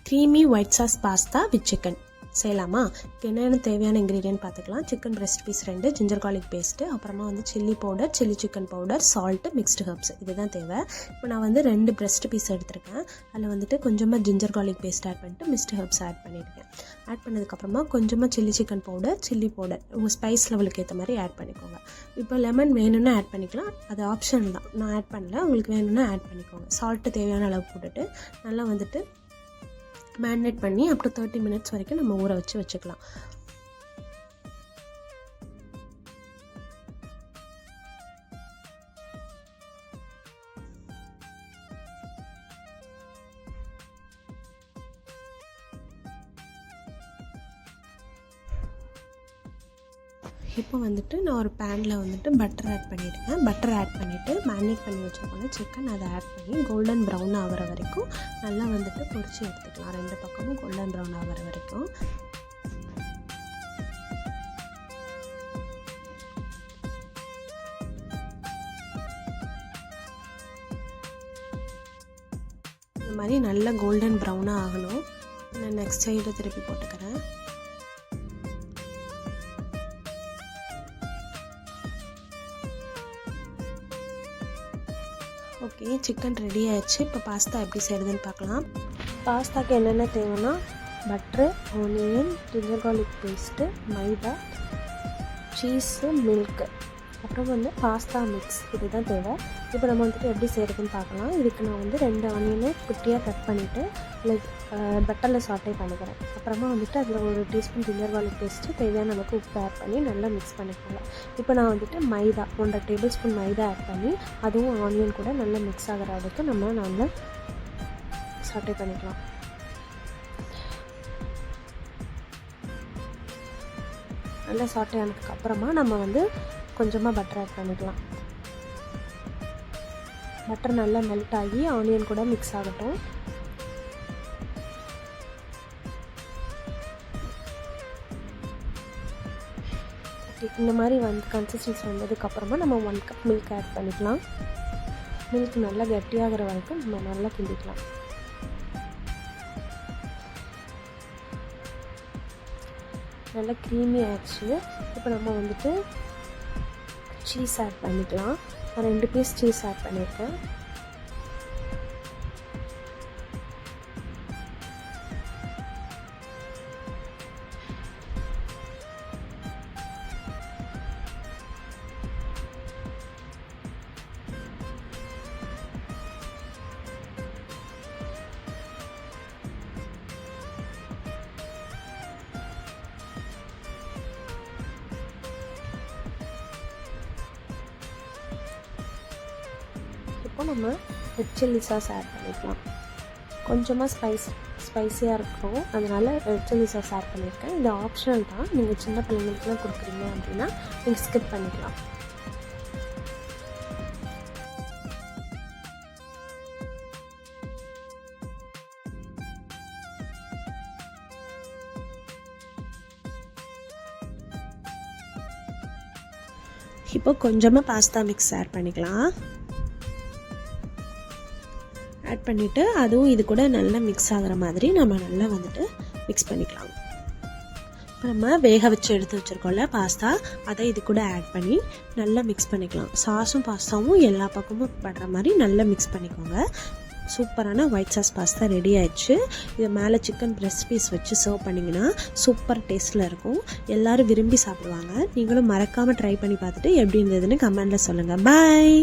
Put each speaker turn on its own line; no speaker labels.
Creamy white sauce pasta with chicken செய்யலாமா? என்னென்ன தேவையான இன்க்ரீடியன்ட் பார்த்துக்கலாம். Chicken breast piece 2, ginger garlic paste, அப்புறமா chilli powder, chilli chicken powder, salt, mixed herbs இதுதான் தேவை. இப்போ நான் 2 பிரெஸ்ட் பீஸ் எடுத்திருக்கேன். அதில் கொஞ்சமாக ஜிஞ்சர் கார்லிக் பேஸ்ட் ஆட் பண்ணிட்டு மிக்ஸ்டு ஹர்ப்ஸ் ஆட் பண்ணியிருக்கேன். ஆட் பண்ணதுக்கப்புறமா கொஞ்சமாக chilli chicken powder, chilli powder உங்கள் ஸ்பைஸ் லெவலுக்கு ஏற்ற மாதிரி ஆட் பண்ணிக்கோங்க. இப்போ லெமன் வேணும்னா ஆட் பண்ணிக்கலாம், அது ஆப்ஷன் தான், நான் ஆட் பண்ணல, உங்களுக்கு வேணும்னா ஆட் பண்ணிக்கோங்க. சால்ட்டு தேவையான அளவு போட்டுட்டு நல்லா மேரினேட் பண்ணி அப்புறம் 30 மினிட்ஸ் வரைக்கும் நம்ம ஊற வச்சுக்கலாம். இப்போ நான் ஒரு பேனில் பட்டர் ஆட் பண்ணியிருக்கேன். பட்டர் ஆட் பண்ணிவிட்டு மேரினேட் பண்ணி வச்சுருக்கோம் சிக்கன், அதை ஆட் பண்ணி கோல்டன் ப்ரௌன் ஆகிற வரைக்கும் நல்லா பொரிச்சு எடுத்துக்கலாம். 2 பக்கமும் கோல்டன் ப்ரௌன் ஆகிற வரைக்கும். இந்த மாதிரி நல்லா கோல்டன் ப்ரௌனாக ஆகணும். நான் நெக்ஸ்ட் சைடு திருப்பி போட்டுக்கிறேன். ஓகே, சிக்கன் ரெடி ஆயிடுச்சு. இப்போ பாஸ்தா எப்படி செய்கிறதுன்னு பார்க்கலாம். பாஸ்தாக்கு என்னென்ன தேவைன்னா butter, onion, ginger garlic paste, maida, cheese, milk, அப்புறம் பாஸ்தா மிக்ஸ் இதுதான் தேவை. இப்போ நம்ம எப்படி செய்கிறதுன்னு பார்க்கலாம். இதுக்கு நான் 2 ஆனியனை குட்டியாக கட் பண்ணிவிட்டு பட்டரில் சாட்டே பண்ணிக்கிறேன். அப்புறமா அதில் 1 டீஸ்பூன் ஜிஞ்சர் கார்லிக் பேஸ்ட்டு, தேவையான நமக்கு உப்பு ஆட் பண்ணி நல்லா மிக்ஸ் பண்ணிக்கலாம். இப்போ நான் மைதா 1.5 டேபிள் ஸ்பூன் மைதா ஆட் பண்ணி அதுவும் ஆனியன் கூட நல்லா மிக்ஸ் ஆகிற அளவுக்கு நம்ம நல்லா சாட்டே பண்ணிக்கலாம். நல்லா சாட்டே ஆனதுக்கப்புறமா நம்ம கொஞ்சமாக பட்டர் ஆட் பண்ணிக்கலாம். பட்டர் நல்லா மெல்ட் ஆகி ஆனியன் கூட மிக்ஸ் ஆகட்டும். இந்த மாதிரி கன்சிஸ்டன்சி வந்ததுக்கப்புறமா நம்ம 1 கப் மில்க் ஆட் பண்ணிக்கலாம். மில்க் நல்லா கட்டியாகிற வரைக்கும் நம்ம நல்லா கிண்டிக்கலாம். நல்லா க்ரீமி ஆயிடுச்சு. இப்போ நம்ம சீஸ் ஆட் பண்ணிக்கலாம். நான் 2 பீஸ் சீஸ் ஆட் பண்ணியிருக்கேன். இப்போ நம்ம ரெட் சில்லி சாஸ் ஆட் பண்ணிக்கலாம். கொஞ்சமாக ஸ்பைஸியாக இருக்கும், அதனால் ரெட் சில்லி சாஸ் ஆட் பண்ணியிருக்கேன். இது ஆப்ஷனல் தான், நீங்கள் சின்ன பிள்ளைங்களுக்குலாம் கொடுக்குறீங்க அப்படின்னா நீங்கள் ஸ்கிப் பண்ணிக்கலாம். இப்போ கொஞ்சமாக பாஸ்தா மிக்ஸ் ஆட் பண்ணிக்கலாம். ஆட் பண்ணிவிட்டு அதுவும் இது கூட நல்லா மிக்ஸ் ஆகிற மாதிரி நம்ம நல்லா மிக்ஸ் பண்ணிக்கலாம். இப்போ நம்ம வேக வச்சு எடுத்து வச்சுருக்கோம்ல பாஸ்தா, அதை இது கூட ஆட் பண்ணி நல்லா மிக்ஸ் பண்ணிக்கலாம். சாஸும் பாஸ்தாவும் எல்லா பக்கமும் படுற மாதிரி நல்லா மிக்ஸ் பண்ணிக்கோங்க. சூப்பரான ஒயிட் சாஸ் பாஸ்தா ரெடி ஆயிடுச்சு. இதை மேலே சிக்கன் பிரெஸ்ட் பீஸ் வச்சு சர்வ் பண்ணிங்கன்னா சூப்பர் டேஸ்ட்டில் இருக்கும். எல்லோரும் விரும்பி சாப்பிடுவாங்க. நீங்களும் மறக்காமல் ட்ரை பண்ணி பார்த்துட்டு எப்படி இருந்ததுன்னு கமெண்டில் சொல்லுங்கள். பாய்.